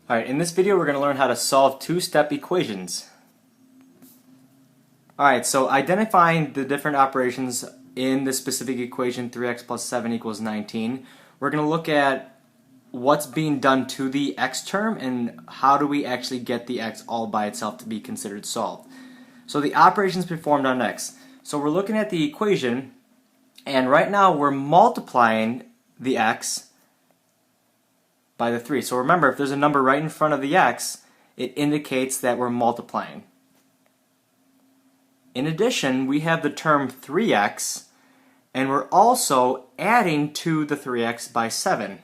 Alright, in this video we're going to learn how to solve two-step equations. Alright, so identifying the different operations in the specific equation 3x plus 7 equals 19, we're going to look at what's being done to the x term and how do we actually get the x all by itself to be considered solved. So the operations performed on x. So we're looking at the equation, and right now we're multiplying the x by the 3. So remember, if there's a number right in front of the x, it indicates that we're multiplying. In addition, we have the term 3x, and we're also adding to the 3x by 7.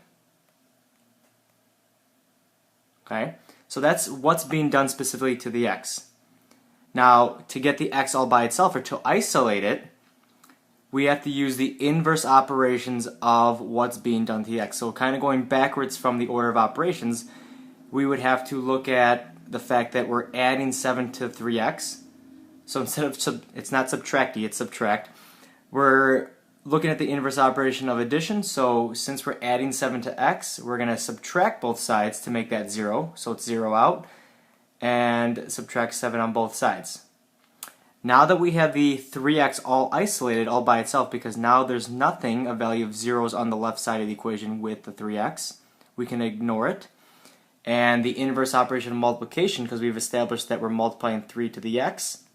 Okay, so that's what's being done specifically to the x. Now, to get the x all by itself, or to isolate it, we have to use the inverse operations of what's being done to the x. So kind of going backwards from the order of operations, we would have to look at the fact that we're adding 7 to 3x. So instead of, it's not subtracting, it's subtract. We're looking at the inverse operation of addition. So since we're adding 7 to x, we're going to subtract both sides to make that 0. So it's 0 out, and subtract 7 on both sides. Now that we have the 3x all isolated all by itself, because now there's nothing, a value of zeros on the left side of the equation with the 3x, we can ignore it. And the inverse operation of multiplication, because we've established that we're multiplying 3 to the x,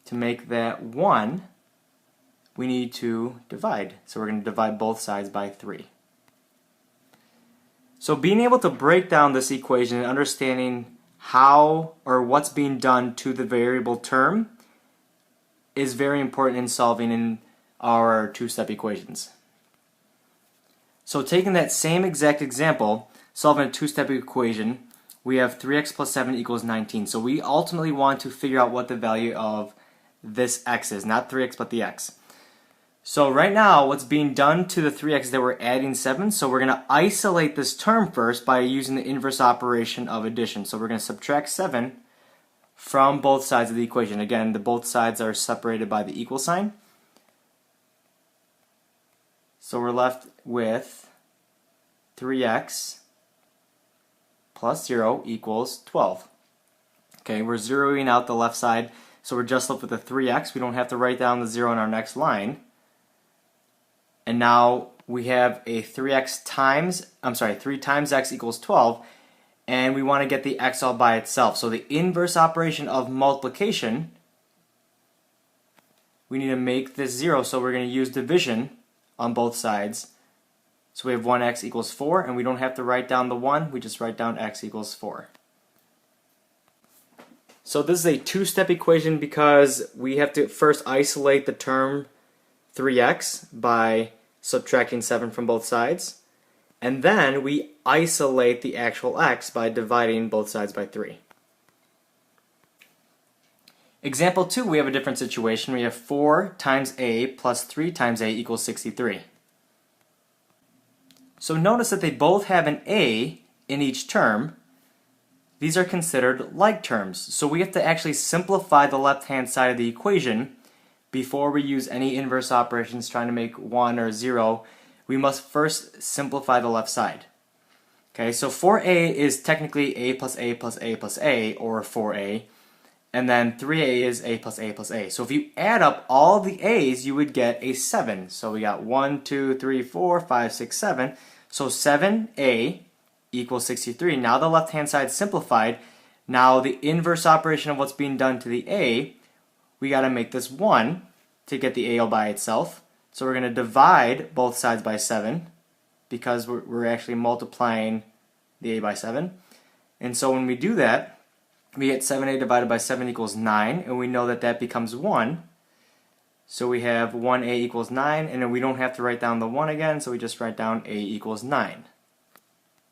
to make that 1, we need to divide. So we're going to divide both sides by 3. So being able to break down this equation and understanding how or what's being done to the variable term is very important in solving in our two-step equations. So taking that same exact example, solving a two-step equation, we have 3x plus 7 equals 19. So we ultimately want to figure out what the value of this x is, not 3x but the x. So right now what's being done to the 3x is that we're adding 7, so we're going to isolate this term first by using the inverse operation of addition. So we're going to subtract 7 from both sides of the equation. Again, both sides are separated by the equal sign. So we're left with 3x plus 0 equals 12. Okay, we're zeroing out the left side, so we're just left with the 3x. We don't have to write down the 0 in our next line. And now we have a 3 times x equals 12, and we want to get the x all by itself. So the inverse operation of multiplication, we need to make this 0, so we're going to use division on both sides. So we have 1x equals 4, and we don't have to write down the 1, we just write down x equals 4. So this is a two-step equation because we have to first isolate the term 3x by subtracting 7 from both sides, and then we isolate the actual x by dividing both sides by 3. Example 2, we have a different situation. We have 4 times a plus 3 times a equals 63. So notice that they both have an a in each term. These are considered like terms. So we have to actually simplify the left-hand side of the equation before we use any inverse operations trying to make 1 or 0. We must first simplify the left side. Okay, so 4a is technically a plus a plus a plus a, or 4a, and then 3a is a plus a plus a. So if you add up all the a's, you would get a 7. So we got 1, 2, 3, 4, 5, 6, 7. So 7a equals 63. Now the left-hand side is simplified. Now the inverse operation of what's being done to the a, we got to make this 1 to get the a all by itself. So we're going to divide both sides by 7 because we're actually multiplying the a by 7. And so when we do that, we get 7a divided by 7 equals 9, and we know that that becomes 1. So we have 1a equals 9, and then we don't have to write down the 1 again, so we just write down a equals 9.